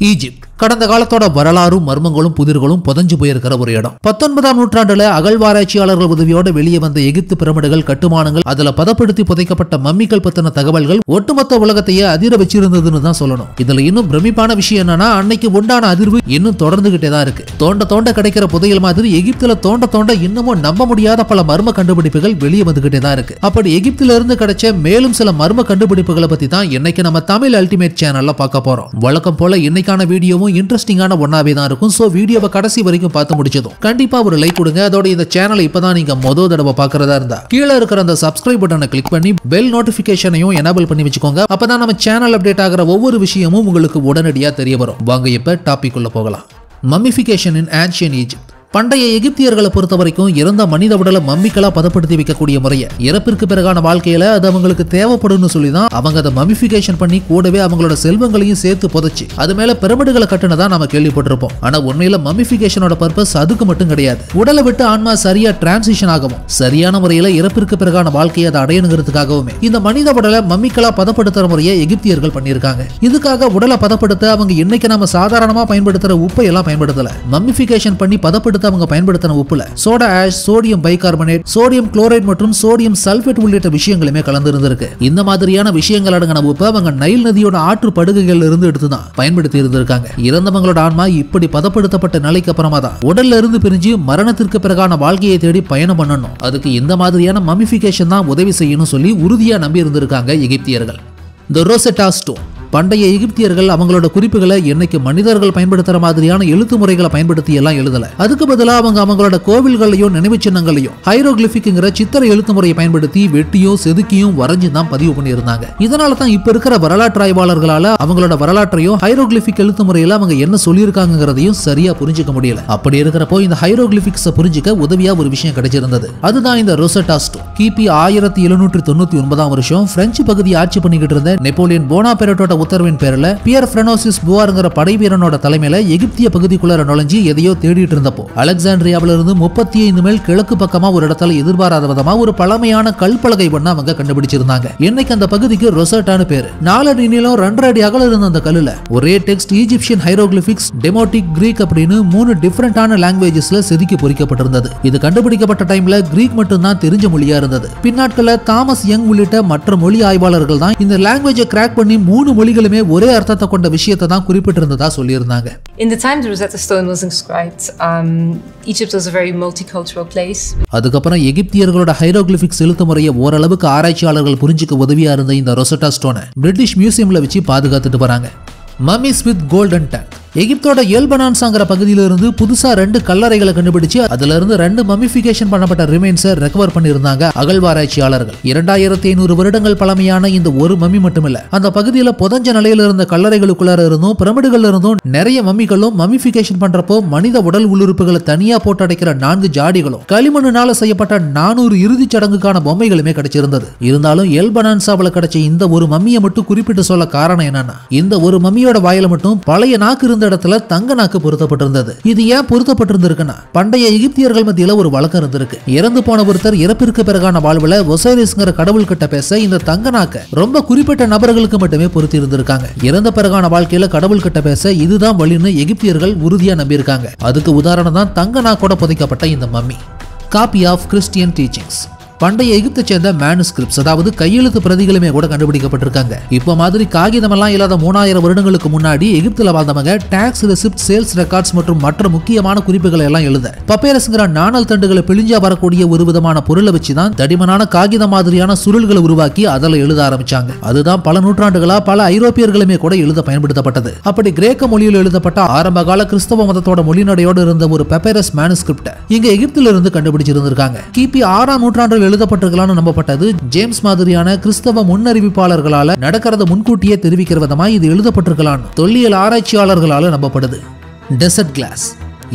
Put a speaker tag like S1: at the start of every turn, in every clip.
S1: Egypt கடந்த காலத்தோட வரலாறும் மர்மங்களும் புதிர்களும் புதஞ்சு போயிருக்கிற ஒரு இடம். 19ஆம் நூற்றாண்டுல அகழ்வாராய்ச்சியாளர்கள் உதவியோட வெளியே வந்த எகிப்து பிரமிடுகள், கட்டுமானங்கள், அதுல பதப்படுத்தி புதைக்கப்பட்ட மம்மிகள் பத்தின தகவல்கள் ஒட்டுமொத்த உலகத்தையே அதிர வச்சிருந்ததுன்னு தான் சொல்லணும். இதுல இன்னும் பிரமிப்பான விஷயம் என்னன்னா, அன்னைக்கு உண்டான அதிர்வு இன்னும் தொடர்ந்துகிட்டே தான் இருக்கு. தோண்ட கிடைக்கிற புதையல் மாதிரி எகிப்துல தோண்ட இன்னமும் நம்ப முடியாத பல மர்ம கண்டுபிடிப்புகள் வெளியே வந்துகிட்டே தான் இருக்கு. அப்படி எகிப்துல இருந்து கிடைச்ச மேலும் சில மர்ம கண்டுபிடிப்புகளை பத்தி தான் இன்னைக்கு நம்ம தமிழ் அல்டிமேட் சேனல்ல பார்க்க போறோம். வழக்கம் போல இன்னைக்கான வீடியோவும் இன்ட்ரெஸ்டிங்கான ஒன்னாவே தான் இருக்கும். சோ வீடியோவை கடைசி வரைக்கும் பார்த்து முடிச்சதும் கண்டிப்பா ஒரு லைக் கொடுங்க. அதோட இந்த சேனலை இப்பதான் நீங்க முதல் தடவை பார்க்கறதா இருந்தா கீழே இருக்கிற அந்த சப்ஸ்கிரைப் பட்டனை கிளிக் பண்ணி பெல் நோட்டிபிகேஷனையும் எனேபிள் பண்ணி வச்சுக்கோங்க. அப்பதான் நம்ம சேனல் அப்டேட் ஆகிற ஒவ்வொரு விஷயமும் உங்களுக்கு உடனடியா தெரிய வரும். வாங்க இப்ப டாபிக் உள்ள போகலாம். மம்மிஃபிகேஷன் இன் ஆன்ஷியன்ட் ஈஜிப்ட். பண்டைய எகிப்தியர்களை பொறுத்த வரைக்கும் இறந்த மனித உடலை மம்மிகளா பதப்படுத்தி வைக்கக்கூடிய முறையை இறப்பிற்கு பிறகான வாழ்க்கையில அது அவங்களுக்கு தேவைப்படும் சொல்லி தான் அவங்க அதை மம்மிஃபிகேஷன் பண்ணி கூடவே அவங்களோட செல்வங்களையும் சேர்த்து புதைச்சு அது மேல பிரமிடுகளை கட்டுனதா நாம கேள்விப்பட்டிருப்போம். ஆனா உண்மையில மம்மிஃபிகேஷனோட பர்பஸ் அதுக்கு மட்டும் கிடையாது. உடலை விட்டு ஆன்மா சரியா டிரான்சிஷன் ஆகவும் சரியான முறையில இறப்பிற்கு பிறகான வாழ்க்கையை அதை அடையணுங்கிறதுக்காகவுமே இந்த மனித உடலை மம்மிகளா பதப்படுத்துற முறையை எகிப்தியர்கள் பண்ணியிருக்காங்க. இதுக்காக உடலை பதப்படுத்த அவங்க இன்னைக்கு நாம சாதாரணமா பயன்படுத்துற உப்பை எல்லாம் பயன்படுத்தல. மம்மிஃபிகேஷன் பண்ணி பதப்படுத்த அவங்க பயன்படுத்தின உப்புல soda ash, sodium bicarbonate, sodium chloride மற்றும் சோடியம் சல்பேட் உள்ளிட்ட விஷயங்களுமே கலந்து இருந்திருக்கு. இந்த மாதிரியான விஷயங்கள் அடங்கின உப்பை அவங்க நைல் நதியோட ஆற்று படுகைகள் இருந்து எடுத்துதான் பயன்படுத்தி இருந்திருக்காங்க. இறந்தவங்களோட ஆன்மா இப்படி பதப்படுத்தப்பட்ட நிலைக்கு அப்புறமா தான் உடல்ல இருந்து பிரிஞ்சு மரணத்திற்கு பிறகான வாழ்க்கையை தேடி பயணம் பண்ணணும். அதுக்கு இந்த மாதிரியான மம்மிஃபிகேஷன் தான் உதவி செய்யணும் சொல்லி உறுதியா நம்பி இருந்திருக்காங்க எகிப்தியர்கள். தி ரொசெட்டா ஸ்டோன். பண்டைய எகிப்தியர்கள் அவங்களோட குறிப்புகளை என்னைக்கு மனிதர்கள் பயன்படுத்துற மாதிரியான எழுத்து முறைகளை பயன்படுத்தி எல்லாம் எழுதல. அதுக்கு பதிலாக அவங்க அவங்களோட கோவில்களையும் நினைவு சின்னங்களையும் ஹைரோகிளிபிக்ங்கிற சித்திர எழுத்து முறையை பயன்படுத்தி வெட்டியும் செதுக்கியும் வரைஞ்சு தான் பதிவு பண்ணியிருந்தாங்க. இதனால தான் இப்ப இருக்கிற வரலாற்று ஆய்வாளர்களால அவங்களோட வரலாற்றையும் ஹைரோகிளிபிக் எழுத்து முறையில அவங்க என்ன சொல்லியிருக்காங்கிறதையும் சரியா புரிஞ்சுக்க முடியல. அப்படி இருக்கிறப்போ இந்த ஹைரோகிளிபிக்ஸை புரிஞ்சுக்க உதவியா ஒரு விஷயம் கிடைச்சிருந்தது. அதுதான் இந்த ரொசெட்டா ஸ்டோன். கிபி 1799ஆம் வருஷம் பிரெஞ்சு பகுதி ஆட்சி பண்ணிக்கிட்டு இருந்த நெப்போலியன் போனாபெரட்டோட உத்தரவின் பேர்ல பியர் பிரெனோசிஸ் புவார்ங்கிற படைவீரனோட தலைமையில எகிப்திய பகுதிக்குள்ள நுழைஞ்சு எதையோ தேடிட்டு இருந்தப்போ அலெக்சாண்ட்ரியாவில இருந்து 35 மைல் கிழக்கு பக்கமா ஒரு இடத்துல எதிர்பாராத விதமா ஒரு பழமையான கல்பலகை ஒண்ணு அவங்க கண்டுபிடிச்சிருந்தாங்க. இன்னைக்கு அந்த பகுதிக்கு ரொசெட்டான்னு பேரு. 4 அடி நீளம் 2 அடி அகலம் இருந்த அந்த கல்லுல ஒரே டெக்ஸ்ட் ஈஜிப்சியன் ஹைரோகிளிபிக்ஸ், டெமோட்டிக், கிரீக் அப்படின்னு 3 டிஃபரண்டான லாங்குவேஜஸ்ல செதுக்கி பொறிக்கப்பட்டிருந்தது. இது கண்டுபிடிக்கப்பட்ட டைம்ல கிரீக் மட்டும் தான் தெரிஞ்ச மொழியா இருந்தது. பின்னாட்கள தாமஸ் யங் உள்ளிட்ட மற்ற மொழி ஆய்வாளர்கள் தான் இந்த லாங்குவேஜை கிராக் பண்ணி 3 மொழிகளுமே ஒரே அர்த்தத்தை கொண்ட விஷயத்தை தான் குறிப்பிட்டிருந்ததா சொல்லியிருந்தாங்க.
S2: In the time the Rosetta Stone was inscribed, Egypt was a very multicultural place.
S1: அதுக்கப்புறம் எகிப்தியர்களோட ஹைரோகிளிபிக்ஸ் எழுத்து முறையை ஓரளவுக்கு ஆராய்ச்சியாளர்கள் புரிஞ்சுக்க உதவியா இருந்த இந்த ரொசெட்டா ஸ்டோனை பிரிட்டிஷ் மியூசியம்ல வச்சு பாதுகாத்துட்டு வராங்க. Mummies with golden tongue. எகிப்தோட எல்பனான்சாங்கிற பகுதியிலிருந்து புதுசா 2 கல்லறைகளை கண்டுபிடிச்சு அதுல இருந்து 2 மம்மிஃபிகேஷன் பண்ணப்பட்ட ரிமைன்ஸை ரெக்கவர் பண்ணியிருந்தாங்க அகழ்வாராய்ச்சியாளர்கள். 2500 வருடங்கள் பழமையான இந்த ஒரு மம்மி மட்டுமில்ல, அந்த பகுதியில புதஞ்ச நிலையில இருந்த கல்லறைகளுக்குள்ளார இருந்தும் பிரமிடுகள்ல இருந்தும் நிறைய மம்மிகளும் மம்மிஃபிகேஷன் பண்றப்போ மனித உடல் உள்ளுறுப்புகளை தனியா போட்டு அடைக்கிற 4 ஜாடிகளும் களிமண்ணால செய்யப்பட்ட 400 இறுதிச் சடங்குக்கான பொம்மைகளுமே கிடைச்சிருந்தது. இருந்தாலும் எல்பனான்சாவில் கிடைச்ச இந்த ஒரு மம்மியை மட்டும் குறிப்பிட்டு சொல்ல காரணம் என்னன்னா, இந்த ஒரு மம்மியோட வாயில மட்டும் பழைய நாக்கு இடத்துல தங்க நாக்கு பொருத்தப்பட்டிருந்தது. இது ஏன் பொருத்தப்பட்டிருந்திருக்குன்னா, பண்டைய எகிப்தியர்கள் மத்தியில ஒரு வழக்கம் இருந்திருக்கு. இறந்து போன ஒருத்தர் இறப்பிற்கு பிறகான வாழ்வுல ஒசைரிஸ்ங்கிற கடவுள் கிட்ட பேச இந்த தங்க நாக்க ரொம்ப குறிப்பிட்ட நபர்களுக்கு மட்டுமே பொருத்தி இருந்திருக்காங்க. இறந்த பிறகான வாழ்க்கையில கடவுள் கிட்ட பேச இதுதான் வழின்னு எகிப்தியர்கள் உறுதியா நம்பியிருக்காங்க. அதுக்கு உதாரணம் தான் தங்க நாக்கோட புதைக்கப்பட்ட இந்த mummy. Copy of Christian teachings. பண்டைய எகிப்தை சேர்ந்த மேனுஸ்கிரிப்ட்ஸ், அதாவது கையெழுத்து பிரதிகளுமே கூட கண்டுபிடிக்கப்பட்டிருக்காங்க. இப்ப மாதிரி காகிதமெல்லாம் இல்லாத 3000 வருடங்களுக்கு முன்னாடி எகிப்துல வாழ்ந்தவங்க டாக்ஸ் ரெசிப்ட், சேல்ஸ் ரெக்கார்ட்ஸ் மற்றும் மற்ற முக்கியமான குறிப்புகளை எல்லாம் எழுத பப்பேரஸ்ங்கிற நாணல் தண்டுகளை பிழிஞ்சா வரக்கூடிய ஒரு விதமான பொருளை வச்சுதான் தடிமனான காகித மாதிரியான சுருள்களை உருவாக்கி அதில் எழுத ஆரம்பிச்சாங்க. அதுதான் பல நூற்றாண்டுகளா பல ஐரோப்பியர்களுமே கூட எழுத பயன்படுத்தப்பட்டது. அப்படி கிரேக்க மொழியில் எழுதப்பட்ட ஆரம்ப கால கிறிஸ்தவ மதத்தோட மொழிநடையோடு இருந்த ஒரு பப்பேரஸ் மேனுஸ்கிரிப்ட் இங்க எகிப்துல இருந்து கண்டுபிடிச்சிருந்திருக்காங்க. கிபி 6ஆம் நூற்றாண்டில் எழுதப்பட்டிருக்கலாம்னு நம்பப்பட்டது. ஜேம்ஸ் மாதிரியான கிறிஸ்தவ முன்னறிவிப்பாளர்களால நடக்கிறத முன்கூட்டியே தெரிவிக்கிற விதமா இது எழுதப்பட்டிருக்கலாம் தொல்லியல் ஆராய்ச்சியாளர்களால நம்பப்படுது. Desert glass.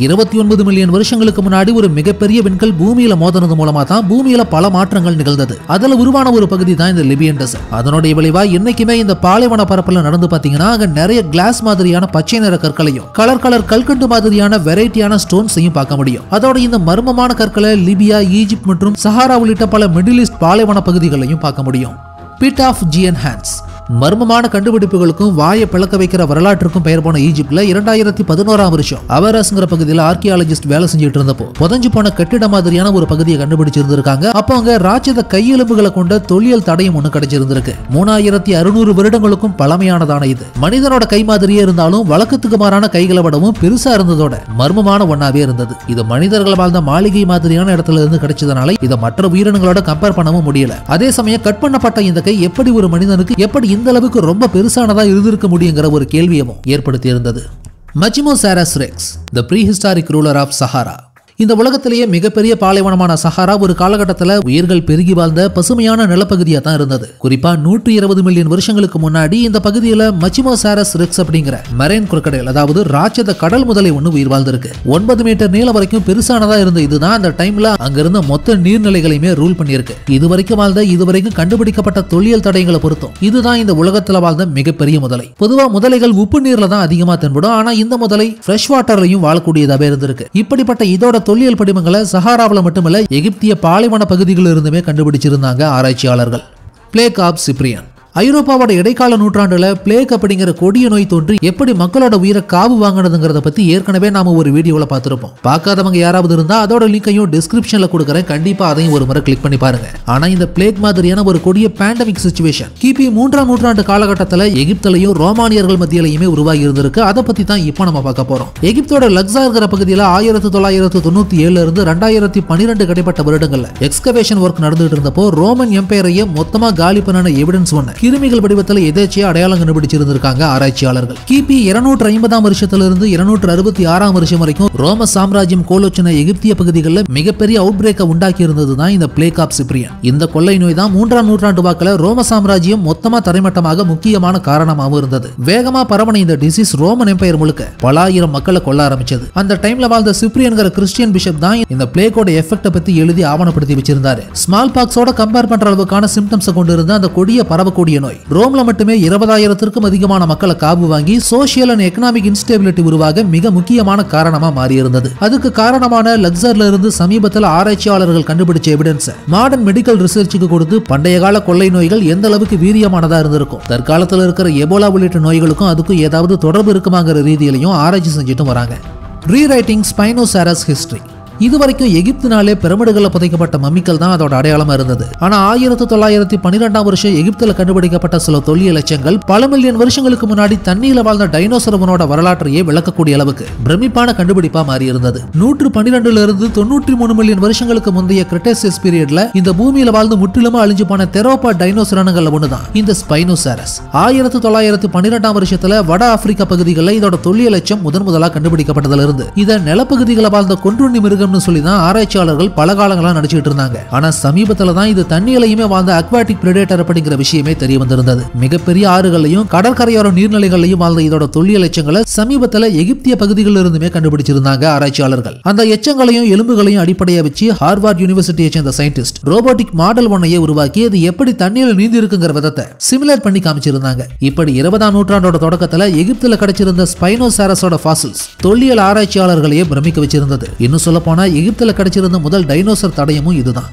S1: 29 மில்லியன் வருஷங்களுக்கு முன்னாடி ஒரு மிகப்பெரிய விண்கல் பூமியில மோதினது மூலமா தான் பூமியில பல மாற்றங்கள் நிகழ்ந்தது. அதுல உருவான ஒரு பகுதி தான் இந்த லிபியன் டெசர்ட். அதனுடைய விளைவா இன்னைக்குமே இந்த பாலைவன பரப்புல நடந்து பாத்தீங்கன்னா அங்க நிறைய கிளாஸ் மாதிரியான பச்சை நிற கற்களையும் கலர் கல்கண்டு மாதிரியான வெரைட்டியான ஸ்டோன்ஸையும் பார்க்க முடியும். அதோட இந்த மர்மமான கற்களை லிபியா, ஈஜிப்ட் மற்றும் சஹாரா உள்ளிட்ட பல மிடில் ஈஸ்ட் பாலைவன பகுதிகளையும் பார்க்க முடியும். Pit of giant hands. மர்மமான கண்டுபிடிப்புகளுக்கும் வாயை பிளக்க வைக்கிற வரலாற்றுக்கும் பெயர் போன ஈஜிப்ட்ல 2011ஆம் வருஷம் அவரஸ்ங்கிற பகுதியில் ஆர்கியாலஜிஸ்ட் வேலை செஞ்சுட்டு இருந்தப்போ புதஞ்சு போன கட்டிட மாதிரியான ஒரு பகுதியை கண்டுபிடிச்சிருந்திருக்காங்க. அப்போ அங்க ராட்சத கையெலும்புகளை கொண்ட தொல்லியல் தடயம் ஒண்ணு கிடைச்சிருந்திருக்கு. 3600 வருடங்களுக்கும் பழமையானதான இது மனிதனோட கை மாதிரியே இருந்தாலும் வழக்கத்துக்கு மாறான கைகளை விடவும் பெருசா இருந்ததோட மர்மமான ஒண்ணாவே இருந்தது. இது மனிதர்கள் வாழ்ந்த மாளிகை மாதிரியான இடத்துல இருந்து கிடைச்சதுனால இதை மற்ற உயிரினங்களோட கம்பேர் பண்ணவும் முடியல. அதே சமயம் கட் பண்ணப்பட்ட இந்த கை எப்படி ஒரு மனிதனுக்கு எப்படி இந்த அளவுக்கு ரொம்ப பெருசானதா இருந்திருக்க முடியுங்கிற ஒரு கேள்வியவும் ஏற்படுத்தி இருந்தது. மச்சிமோசாரஸ் Rex, the prehistoric ruler of Sahara. இந்த உலகத்திலேயே மிகப்பெரிய பாலைவனமான சஹாரா ஒரு காலகட்டத்தில் உயிர்கள் பெருகி வாழ்ந்த பசுமையான நிலப்பகுதியா தான் இருந்தது. குறிப்பா 120 மில்லியன் வருஷங்களுக்கு முன்னாடி இந்த பகுதியில மச்சிமோசாரஸ் ரெக்ஸ் அப்படிங்கிற மெரைன் crocodile, அதாவது ராட்சத கடல் முதலை ஒண்ணு உயிர் வாழ்ந்திருக்கு. 9 மீட்டர் நீளம் வரைக்கும் பெருசானதா இருந்த இதுதான் அந்த டைம்ல அங்க இருந்த மொத்த நீர்நிலைகளையுமே ரூல் பண்ணியிருக்கு. இதுவரைக்கும் கண்டுபிடிக்கப்பட்ட தொல்லியல் தடயங்களை பொறுத்தும் இதுதான் இந்த உலகத்துல வாழ்ந்த மிகப்பெரிய முதலை. பொதுவா முதலைகள் உப்பு நீர்ல தான் அதிகமா தென்படும். ஆனா இந்த முதலை ஃப்ரெஷ் வாட்டர்லையும் வாழக்கூடியதாவே இருந்திருக்கு. இப்படிப்பட்ட இதோட தொல்லியல் படிமங்களை சஹாராவில் மட்டுமல்ல எகிப்திய பாலைவன பகுதிகளில் இருந்துமே கண்டுபிடிச்சிருந்தாங்க ஆராய்ச்சியாளர்கள். Plague of Cyprian. ஐரோப்பாவோட இடைக்கால நூற்றாண்டுல பிளேக் அப்படிங்கிற கொடிய நோய் தோன்றி எப்படி மக்களோட உயிரை காவு வாங்கினதுங்கிறத பத்தி ஏற்கனவே நாம ஒரு வீடியோல பார்த்திருப்போம். பார்க்காதவங்க யாராவது இருந்தா அதோட லிங்கையும் டிஸ்கிரிப்ஷன்ல கொடுக்கறேன், கண்டிப்பா அதையும் ஒரு முறை கிளிக் பண்ணி பாருங்க. ஆனா இந்த பிளேக் மாதிரியான ஒரு கொடிய பேண்டமிக் சிச்சுவேஷன் கிபி 3ஆம் நூற்றாண்டு காலகட்டத்தில் எகிப்திலையும் ரோமானியர்கள் மத்தியிலையுமே உருவாகி இருந்திருக்கு. அதை பத்தி தான் இப்போ நம்ம பார்க்க போறோம். எகிப்தோட லக்ஸார்ங்கிற பகுதியில் 1997 இருந்து 2012 கிடைப்பட்ட வருடங்கள்ல எக்ஸ்கவேஷன் ஒர்க் நடந்துட்டு இருந்தப்போ ரோமன் எம்பையரையே மொத்தமா காலி பண்ண எவிடன்ஸ் ஒண்ணு கிருமிகள் வடிவத்தில் எதேச்சியா அடையாளம் கண்டுபிடிச்சிருந்திருக்காங்க ஆராய்ச்சியாளர்கள். கிபி 250ஆம் வருஷத்திலிருந்து 266ஆம் வருஷம் வரைக்கும் ரோம சாம்ராஜ்யம் கோலோச்சின எகிப்திய பகுதிகளில் மிகப்பெரிய அவுட் பிரேக்கை உண்டாக்கி இருந்ததுதான் இந்த பிளேக் ஆஃப் சிப்ரியன். இந்த கொள்ளை நோய் தான் 3ஆம் நூற்றாண்டு வாக்கில் ரோம சாம்ராஜ்யம் மொத்தமா தரைமட்டமாக முக்கியமான காரணமாகவும் இருந்தது. வேகமா பரவன இந்த டிசீஸ் ரோமன் எம்பையர் முழுக்க பல ஆயிரம் மக்களை கொல்ல ஆரம்பிச்சது. அந்த டைம்ல வாழ்ந்த சிப்ரியன்கிற கிறிஸ்டியன் பிஷப் தான் இந்த பிளேக்கோட எஃபெக்ட பத்தி எழுதி ஆவணப்படுத்தி வச்சிருந்தாரு. ஸ்மால் பாக்ஸோட கம்பேர் பண்ற அளவுக்கான சிம்டம்ஸ் கொண்டு இருந்த அந்த கொடிய பரவக்கூடிய நோய் ரோம்ல மட்டுமே 20,000க்கும் அதிகமான மக்களை காவு வாங்கி சோசியல் அண்ட் எக்கனாமிக் இன்ஸ்டேபிலிட்டி உருவாக மிக முக்கியமான காரணமா மாறி இருந்தது. அதுக்கு காரணமான லக்ஸர்ல இருந்து சமீபத்தில் ஆராய்ச்சியாளர்கள் கண்டுபிடிச்ச எவிடன்ஸ் மாடர்ன் மெடிக்கல் ரிசர்ச்சுக்கு கொடுத்து பண்டைய கால கொள்ளை நோய்கள் எந்த அளவுக்கு வீரியமானதா இருந்திருக்கும், தற்காலத்தில் இருக்கிற எபோலா உள்ளிட்ட நோய்களுக்கும் அதுக்கும் ஏதாவது தொடர்பு இருக்குமாங்கிற ரீதியிலையும் ஆராய்ச்சி செஞ்சுட்டு வராங்க. Rewriting spinosaurus history. இதுவரைக்கும் எகிப்தினாலே பிரமிடுகளில் புதைக்கப்பட்ட மம்மிக்கள் தான் அதோட அடையாளமா இருந்தது. ஆனா 1912ஆம் வருஷம் எகிப்தில் கண்டுபிடிக்கப்பட்ட சில தொல்லியல் எச்சங்கள் பல மில்லியன் வருஷங்களுக்கு முன்னாடி தண்ணீர்ல வாழ்ந்த டைனோசரவனோட வரலாற்றையே விளக்கக்கூடிய அளவுக்கு பிரமிப்பான கண்டுபிடிப்பா மாறி இருந்தது. 112 இருந்து 93 மில்லியன் வருஷங்களுக்கு முந்தைய கிரெட்டேசியஸ் பீரியட்ல இந்த பூமியில வாழ்ந்து முற்றிலுமா அழிஞ்சு போன தெரோபா டைனோசரன்கள் ஒண்ணுதான் இந்த ஸ்பைனோசாரஸ். 1912ஆம் வருஷத்துல வட ஆப்பிரிக்கா பகுதிகளில் இதோட தொல்லியல் எச்சம் முதலா கண்டுபிடிக்கப்பட்டதுல இருந்து இதை நிலப்பகுதிகளை வாழ்ந்த கொன்றுண்ணி மிருகம் சொல்லிதான் ஆராய்ச்சியாளர்கள் பல காலங்களா நடிச்சிட்டு இருந்தாங்க. ஆனா சமீபத்துல தான் இது தண்ணியிலையுமே வாழ்ந்த அக்வாட்டிக் பிரெடேட்டர் அப்படிங்கிற விஷயமே தெரிய வந்திருந்தது. மிகப்பெரிய ஆறுகளையும் கடற்கரையோர நீர்நிலைகளையும் வாழ்ந்த இதோட தொல்லியல் எச்சங்களை சமீபத்துல எகிப்திய பகுதிகளில் இருந்துமே கண்டுபிடிச்சிருந்தாங்க ஆராய்ச்சியாளர்கள். அந்த எச்சங்களையும் எலும்புகளையும் அடிப்படையா வச்சு ஹார்வர்ட் யூனிவர்சிட்டியை சேர்ந்த சயின்டிஸ்ட் ரோபோட்டிக் மாடல் ஒன்னையே உருவாக்கி அது எப்படி தண்ணியில் நீந்தி இருக்குங்கிற விதத்தை சிமுலேட் பண்ணி காமிச்சிருந்தாங்க. இப்படி 20ஆம் நூற்றாண்டோட தொடக்கத்துல எகிப்தில் கிடைச்சிருந்த ஸ்பைனோசாரஸோட ஃபாசில்ஸ் தொல்லியல் ஆராய்ச்சியாளர்களையே பிரமிக்க வச்சிருந்தது. இன்னும் சொல்ல எகிப்தில் கிடைச்சிருந்த முதல் டைனோசர் தடயமும் இதுதான்.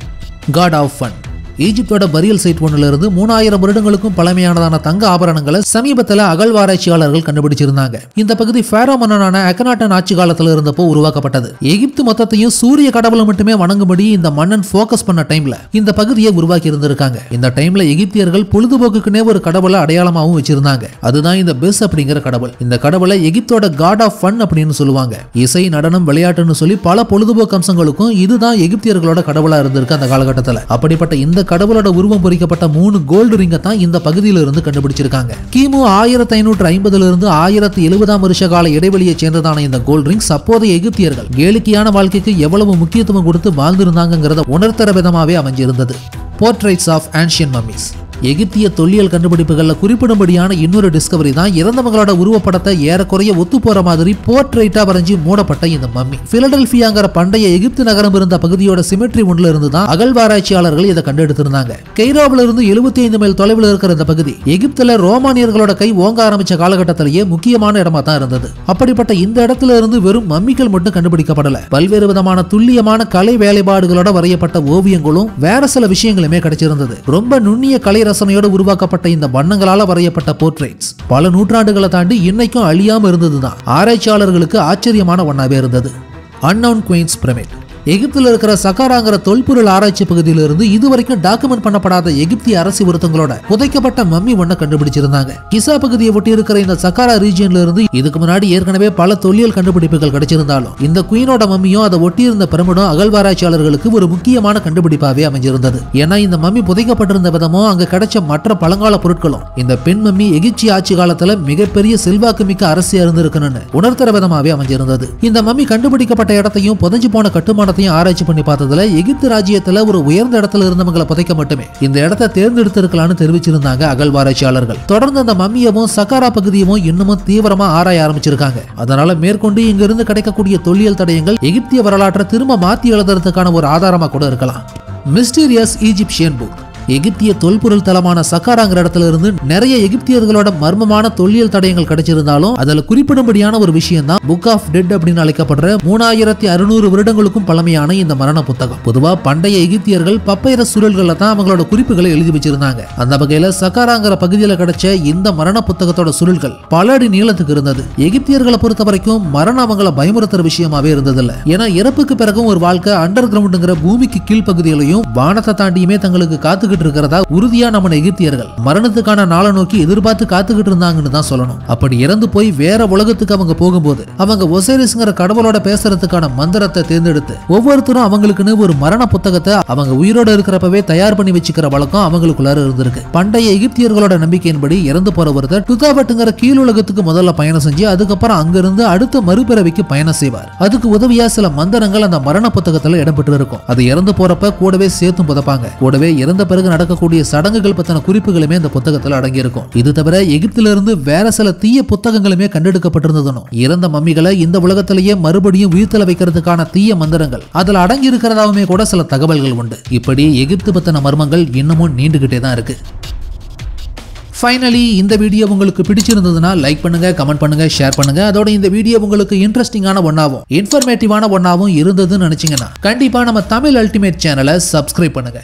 S1: God of fun. ஈஜிப்டோட பரியல் சைட் ஒன்னுல இருந்து 3000 வருடங்களுக்கும் பழமையானதான தங்க ஆபரணங்களை சமீபத்தில் அகழ்வாராய்ச்சியாளர்கள் கண்டுபிடிச்சிருந்தாங்க. இந்த பகுதி ஃபேரோ மன்னனான அக்கனாட்டன் ஆட்சி காலத்துல இருந்தப்போ உருவாக்கப்பட்டது. எகிப்து மொத்தத்தையும் சூரிய கடவுளை மட்டுமே வணங்கும்படி இந்த மன்னன் போக்கஸ் பண்ண டைம்ல இந்த பகுதியை உருவாக்கி இருந்திருக்காங்க. இந்த டைம்ல எகிப்தியர்கள் பொழுதுபோக்குக்குனே ஒரு கடவுளை அடையாளமாகவும் வச்சிருந்தாங்க. அதுதான் இந்த பெஸ் அப்படிங்கிற கடவுள். இந்த கடவுளை எகிப்தோட காட் ஆஃப் ஃபன் அப்படின்னு சொல்லுவாங்க. இசை, நடனம், விளையாட்டுன்னு சொல்லி பல பொழுதுபோக்கு அம்சங்களுக்கும் இதுதான் எகிப்தியர்களோட கடவுளா இருந்திருக்கு அந்த காலகட்டத்தில். அப்படிப்பட்ட இந்த கடவுளோட உருவம் பொறிக்கப்பட்ட 3 கோல்டு ரிங்க தான் இந்த பகுதியில இருந்து கண்டுபிடிச்சிருக்காங்க. கிமு 1550 இருந்து 1070ஆம் வருஷ கால இடைவெளியை சேர்ந்ததான இந்த கோல்டு ரிங்ஸ் அப்போதைய எகிப்தியர்கள் கேளிக்கையான வாழ்க்கைக்கு எவ்வளவு முக்கியத்துவம் கொடுத்து வாழ்ந்திருந்தாங்கிறத உணர்த்தர விதமாவே அமைஞ்சிருந்தது. Portraits of ancient mummies. எகிப்திய தொல்லியல் கண்டுபிடிப்புகள்ல குறிப்பிடும்படியான இன்னொரு டிஸ்கவரி தான் இறந்தவங்களோட உருவப்படத்தை ஏறக்குறைய ஒத்து போற மாதிரி போர்ட்ரைட்டா வரைஞ்சி மூடப்பட்ட இந்த மம்மி. பிலடெல்பியாங்கிற பண்டைய எகிப்து நகரம் இருந்த பகுதியோட சிமெட்ரி ஒன்றுல இருந்து தான் அகழ்வாராய்ச்சியாளர்கள் இதை கண்டெடுத்திருந்தாங்க. கெய்ரோவில இருந்து 75 மைல் தொலைவில் இருக்கிற இந்த பகுதி எகிப்துல ரோமானியர்களோட கை ஓங்க ஆரம்பிச்ச காலகட்டத்திலேயே முக்கியமான இடமா தான் இருந்தது. அப்படிப்பட்ட இந்த இடத்துல இருந்து வெறும் மம்மிகள் மட்டும் கண்டுபிடிக்கப்படல, பல்வேறு விதமான துல்லியமான கலை வேலைப்பாடுகளோட வரையப்பட்ட ஓவியங்களும் வேற சில விஷயங்களுமே கிடைச்சிருந்தது. ரொம்ப நுண்ணிய கலை ரசனையோடு உருவாக்கப்பட்ட இந்த வண்ணங்களால வரையப்பட்ட போர்ட்ரேட்ஸ் பல நூற்றாண்டுகளை தாண்டி இன்னைக்கும் அழியாம இருந்ததுதான் ஆராய்ச்சியாளர்களுக்கு ஆச்சரியமான ஒன்னாவே இருந்தது. அன்னவுன் குயின்ஸ் பிரமிட் எகிப்தில் இருக்கிற சக்காராங்கிற தொல்பொருள் ஆராய்ச்சி பகுதியிலிருந்து இதுவரைக்கும் டாக்குமெண்ட் பண்ணப்படாத எகிப்திய அரசு விருத்தங்களோட புதைக்கப்பட்ட மம்மி ஒன்றை கண்டுபிடிச்சிருந்தாங்க. கிசா பகுதியை ஒட்டி இருக்கிற இந்த சக்காரா ரீஜியன்ல இருந்து இதுக்கு முன்னாடி ஏற்கனவே பல தொல்லியல் கண்டுபிடிப்புகள் கிடைச்சிருந்தாலும் இந்த குயினோட மம்மியும் அதை ஒட்டி இருந்த பிரமிடும் அகழ்வாராய்ச்சியாளர்களுக்கு ஒரு முக்கியமான கண்டுபிடிப்பாவே அமைஞ்சிருந்தது. ஏன்னா இந்த மம்மி புதைக்கப்பட்டிருந்த விதமும் அங்க கிடைச்ச மற்ற பழங்கால பொருட்களும் இந்த பெண் மம்மி எகிப்திய ஆட்சி காலத்துல மிகப்பெரிய செல்வாக்கு மிக்க அரசியா இருந்திருக்கணும்னு உணர்த்துற விதமாவே அமைஞ்சிருந்தது. இந்த மம்மி கண்டுபிடிக்கப்பட்ட இடத்தையும் புதைஞ்சு போன கட்டுமான ஆராய்ச்சி பண்ணி பார்த்ததுல எகிப்து ராஜ்யத்துல ஒரு உயர்ந்த இடத்துல இருந்தவங்களை புதைக்க மட்டுமே இந்த இடத்தை தேர்ந்தெடுத்திருக்கலாம்னு தெரிவிச்சிருந்தாங்க அகழ்வாராய்ச்சியாளர்கள். தொடர்ந்து அந்த மம்மியவும் சக்காரா பகுதியவும் இன்னமும் தீவிரமா ஆராய ஆரம்பிச்சிருக்காங்க. அதனால மேற்கொண்டு இங்க இருந்து கிடைக்கக்கூடிய தொல்லியல் தடயங்கள் எகிப்திய வரலாற்றை திரும்ப மாத்தி எழுதுறதுக்கான ஒரு ஆதாரமா கூட இருக்கலாம். மிஸ்டீரியஸ் ஈஜிப்சியன் புக் எகிப்திய தொல்பொருள் தலமான சக்காராங்கிற இடத்துல இருந்து நிறைய எகிப்தியர்களோட மர்மமான தொல்லியல் தடயங்கள் கிடைச்சிருந்தாலும் அதுல குறிப்பிடும்படியான ஒரு விஷயம் தான் புக் ஆஃப் டெட் அப்படின்னு அழைக்கப்படுற 3600 வருடங்களுக்கும் பழமையான இந்த மரண புத்தகம். பொதுவா பண்டைய எகிப்தியர்கள் பப்பைரஸ் சுருள்கள்ல தான் அவங்களோட குறிப்புகளை எழுதி வச்சிருந்தாங்க. அந்த வகையில சக்காராங்கிற பகுதியில் கிடைச்ச இந்த மரண புத்தகத்தோட சுருள்கள் பல அடி நீளத்துக்கு இருந்தது. எகிப்தியர்களை பொறுத்த வரைக்கும் மரணம் அவங்களை பயமுறுத்துற விஷயமாவே இருந்ததில்ல. ஏன்னா இறப்புக்கு பிறகும் ஒரு வாழ்க்கை அண்டர் கிரவுண்டுங்கிற பூமிக்கு கீழ்பகுதியிலையும் வானத்தை தாண்டியுமே தங்களுக்கு காத்து இருக்கிறதா உறுதியா நம்ம எகிப்தியர்கள் மரணத்துக்கான நாளை நோக்கி எதிர்பார்த்து காத்துக்கிட்டு இருந்தாங்கன்னு தான் சொல்லணும். அப்படி இறந்து போய் வேற உலகத்துக்கு அவங்க போகும்போது அவங்க ஒசைரிஸ்ங்கிற கடவுளோட பேசுறதுக்கான மந்திரத்தை தேர்ந்தெடுத்து ஒவ்வொருத்தரும் அவங்களுக்குன்னு ஒரு மரண புத்தகத்தை அவங்க உயிரோட இருக்கிறப்பவே தயார் பண்ணி வச்சுக்கிற வழக்கம் அவங்களுக்குள்ளார இருந்திருக்கு. பண்டைய எகிப்தியர்களோட நம்பிக்கையின்படி இறந்து போற ஒருத்தர் டுதாவட்டுங்கிற கீழுலகத்துக்கு முதல்ல பயணம் செஞ்சு அதுக்கப்புறம் அங்கிருந்து அடுத்த மறுபிறவிக்கு பயணம் செய்வார். அதுக்கு உதவியா சில மந்திரங்கள் அந்த மரண புத்தகத்துல இடம்பெற்று இருக்கும். அது இறந்து போறப்ப கூடவே சேர்த்தும் புதைப்பாங்க. கூடவே இறந்த பிறகு நடக்கக்கூடிய சடங்குகள் பத்தின குறிப்புகளுமே இந்த புத்தகத்தில் அடங்கியிருக்கும். இது தவிர எகிப்திலிருந்து வேற சில தீய புத்தகங்களுமே கண்டெடுக்கப்பட்டிருந்ததும் இறந்த மம்மிகளை இந்த உலகத்திலேயே மறுபடியும் உயிர்த்தல வைக்கிறதுக்கான தீய மந்திரங்கள் அதுல அடங்கி இருக்கிறதாவுமே கூட சில தகவல்கள் உண்டு. இப்படி எகிப்து பத்தின மர்மங்கள் இன்னமும் நீண்டுகிட்டே தான் இருக்கு. ஃபைனலி இந்த வீடியோ உங்களுக்கு பிடிச்சிருந்ததுன்னா லைக் பண்ணுங்க, கமெண்ட் பண்ணுங்க, ஷேர் பண்ணுங்க. அதோட இந்த வீடியோ உங்களுக்கு இன்ட்ரெஸ்டிங்கான ஒன்னாவும் இன்ஃபர்மேட்டிவான ஒன்னாவும் இருந்ததுன்னு நினைச்சீங்கன்னா கண்டிப்பா நம்ம தமிழ் அல்டிமேட் சேனலை சப்ஸ்கிரைப் பண்ணுங்க.